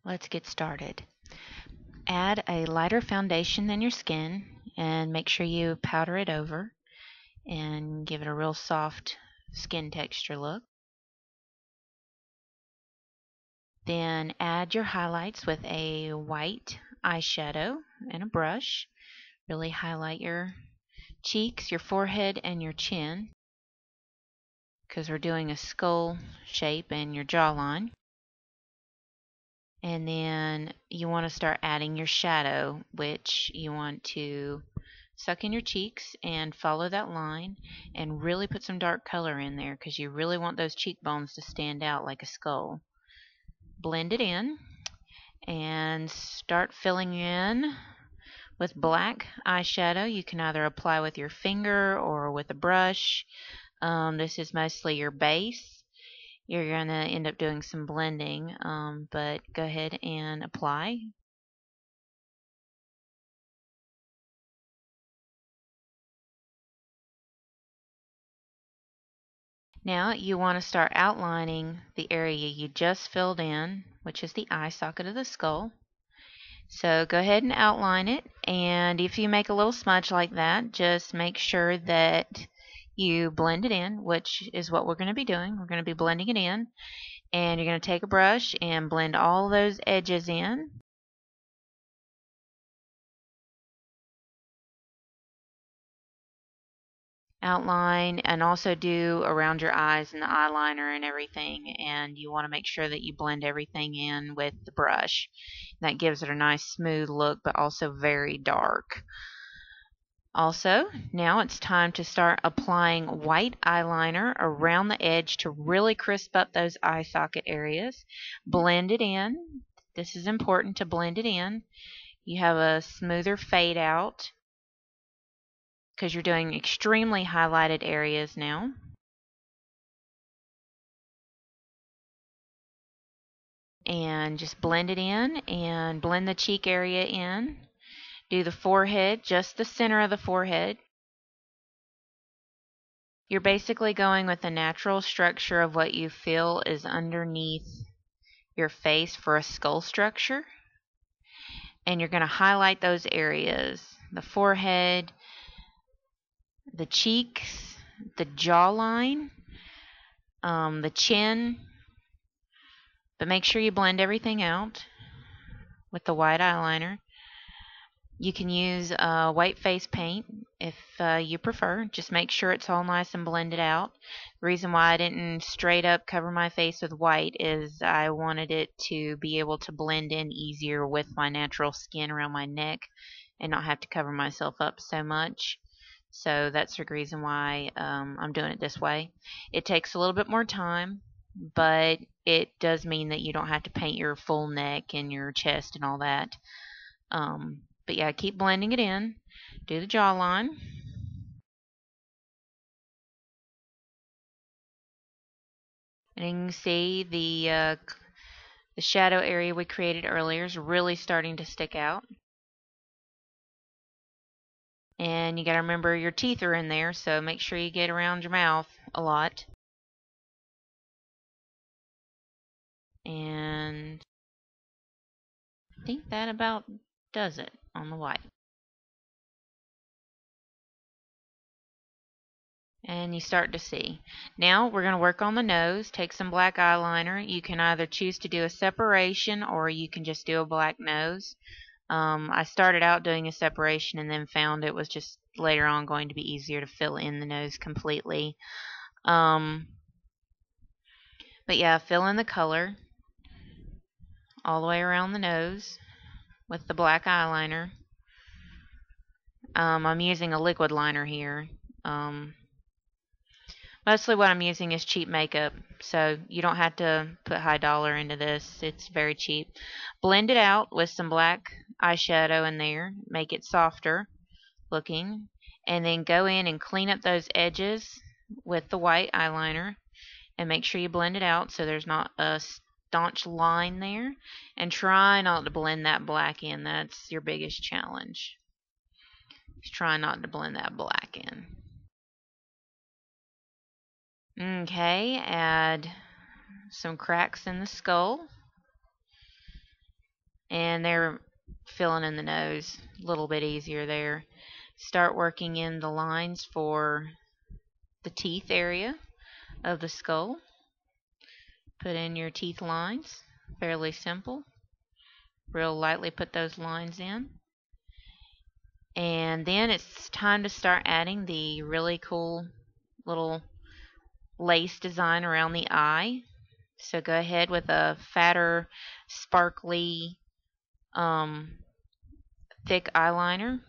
Let's get started. Add a lighter foundation than your skin and make sure you powder it over and give it a real soft skin texture look. Then add your highlights with a white eyeshadow and a brush. Really highlight your cheeks, your forehead, and your chin because we're doing a skull shape and your jawline. And then you want to start adding your shadow, which you want to suck in your cheeks and follow that line and really put some dark color in there because you really want those cheekbones to stand out like a skull. Blend it in and start filling in with black eyeshadow. You can either apply with your finger or with a brush. This is mostly your base. You're going to end up doing some blending, but go ahead and apply. Now you want to start outlining the area you just filled in, which is the eye socket of the skull. So go ahead and outline it, and if you make a little smudge like that, just make sure that you blend it in, which is what we're going to be doing. We're going to be blending it in, and you're going to take a brush and blend all those edges in. Outline and also do around your eyes and the eyeliner and everything, and you want to make sure that you blend everything in with the brush. That gives it a nice smooth look, but also very dark. Also, now it's time to start applying white eyeliner around the edge to really crisp up those eye socket areas. Blend it in. This is important to blend it in. You have a smoother fade out because you're doing extremely highlighted areas now. And just blend it in and blend the cheek area in. Do the forehead, just the center of the forehead. You're basically going with the natural structure of what you feel is underneath your face for a skull structure. And you're going to highlight those areas, the forehead, the cheeks, the jawline, the chin. But make sure you blend everything out with the white eyeliner. You can use white face paint if you prefer. Just make sure it's all nice and blended out. The reason why I didn't straight up cover my face with white is I wanted it to be able to blend in easier with my natural skin around my neck and not have to cover myself up so much. So that's the reason why I'm doing it this way. It takes a little bit more time, but it does mean that you don't have to paint your full neck and your chest and all that. But yeah, keep blending it in. Do the jawline. And you can see the shadow area we created earlier is really starting to stick out. And you got to remember your teeth are in there, so make sure you get around your mouth a lot. And I think that about does it on the white. And you start to see. Now we're going to work on the nose. Take some black eyeliner. You can either choose to do a separation or you can just do a black nose. I started out doing a separation and then found it was just later on going to be easier to fill in the nose completely. But yeah, fill in the color all the way around the nose with the black eyeliner. I'm using a liquid liner here. Mostly what I'm using is cheap makeup, so you don't have to put high dollar into this. It's very cheap. Blend it out with some black eyeshadow in there. Make it softer looking. And then go in and clean up those edges with the white eyeliner. And make sure you blend it out so there's not a staunch line there. And try not to blend that black in. That's your biggest challenge. Just try not to blend that black in. Okay, add some cracks in the skull. And they're filling in the nose a little bit easier there. Start working in the lines for the teeth area of the skull. Put in your teeth lines. Fairly simple. Real lightly put those lines in. And then it's time to start adding the really cool little lace design around the eye. So go ahead with a fatter, sparkly, thick eyeliner.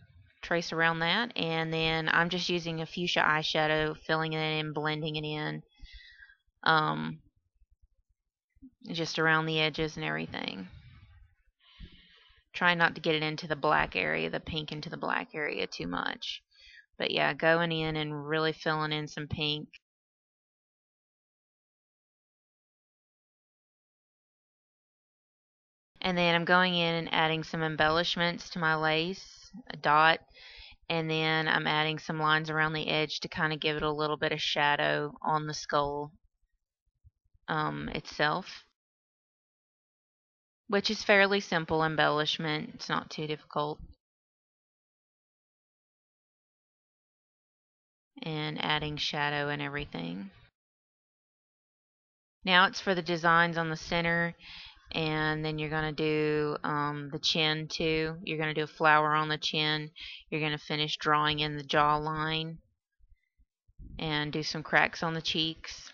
Trace around that. And then I'm just using a fuchsia eyeshadow, filling it in, blending it in. Just around the edges and everything. Try not to get it into the black area, the pink into the black area too much. But yeah, going in and really filling in some pink. And then I'm going in and adding some embellishments to my lace, a dot, and then I'm adding some lines around the edge to kind of give it a little bit of shadow on the skull itself, which is fairly simple embellishment. It's not too difficult. And adding shadow and everything. Now it's for the designs on the center, and then you're going to do the chin too. You're going to do a flower on the chin. You're going to finish drawing in the jawline and do some cracks on the cheeks.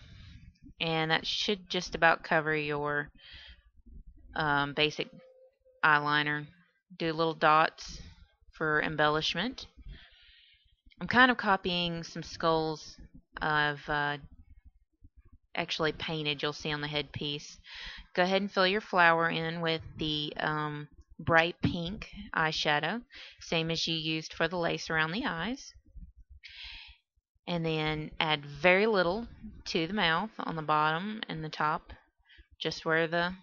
And that should just about cover your basic eyeliner. Do little dots for embellishment. I'm kind of copying some skulls I've actually painted, you'll see on the headpiece. Go ahead and fill your flower in with the bright pink eyeshadow, same as you used for the lace around the eyes. And then add very little to the mouth on the bottom and the top, just where the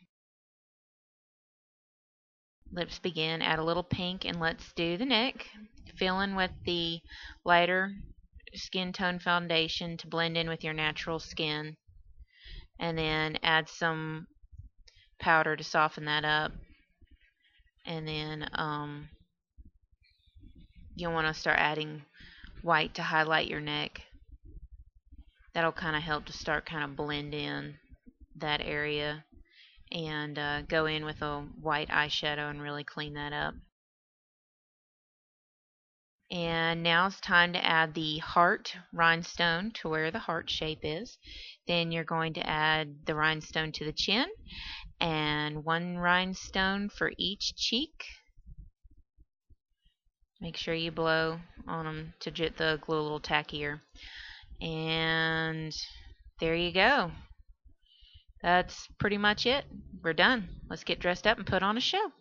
lips begin. Add a little pink, and let's do the neck. Fill in with the lighter skin tone foundation to blend in with your natural skin. And then add some powder to soften that up. And then you'll want to start adding white to highlight your neck. That'll kind of help to start kind of blend in that area. And go in with a white eyeshadow and really clean that up. And now it's time to add the heart rhinestone to where the heart shape is. Then you're going to add the rhinestone to the chin, and one rhinestone for each cheek. Make sure you blow on them to get the glue a little tackier. And there you go. That's pretty much it. We're done. Let's get dressed up and put on a show.